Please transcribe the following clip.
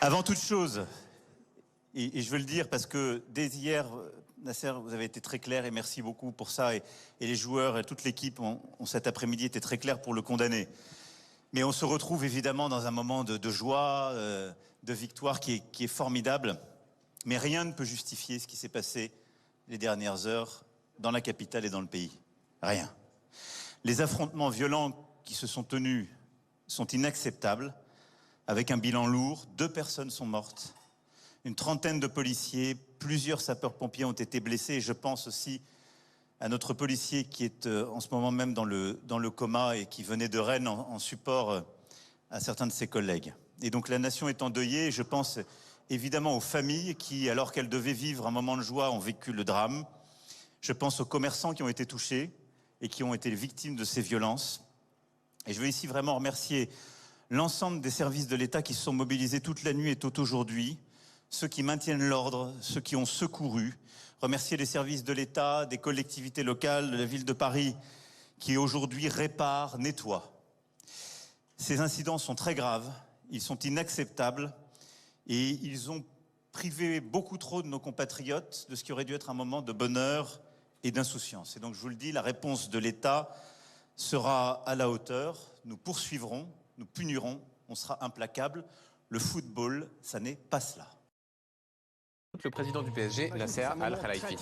Avant toute chose, et je veux le dire parce que dès hier, Nasser, vous avez été très clair et merci beaucoup pour ça. Et les joueurs et toute l'équipe ont cet après-midi été très clairs pour le condamner. Mais on se retrouve évidemment dans un moment de joie, de victoire qui est formidable. Mais rien ne peut justifier ce qui s'est passé les dernières heures dans la capitale et dans le pays. Rien. Les affrontements violents qui se sont tenus sont inacceptables, avec un bilan lourd. 2 personnes sont mortes, une trentaine de policiers, plusieurs sapeurs-pompiers ont été blessés. Et je pense aussi à notre policier qui est en ce moment même dans le coma et qui venait de Rennes en support à certains de ses collègues. Et donc la nation est endeuillée. Je pense évidemment aux familles qui, alors qu'elles devaient vivre un moment de joie, ont vécu le drame. Je pense aux commerçants qui ont été touchés et qui ont été victimes de ces violences. Et je veux ici vraiment remercier l'ensemble des services de l'État qui se sont mobilisés toute la nuit et tôt aujourd'hui, ceux qui maintiennent l'ordre, ceux qui ont secouru, remercier les services de l'État, des collectivités locales, de la ville de Paris, qui aujourd'hui réparent, nettoient. Ces incidents sont très graves, ils sont inacceptables et ils ont privé beaucoup trop de nos compatriotes de ce qui aurait dû être un moment de bonheur et d'insouciance. Et donc je vous le dis, la réponse de l'État sera à la hauteur. Nous poursuivrons, nous punirons, on sera implacable. Le football, ça n'est pas cela. Le président du PSG, Nasser Al-Khelaifi.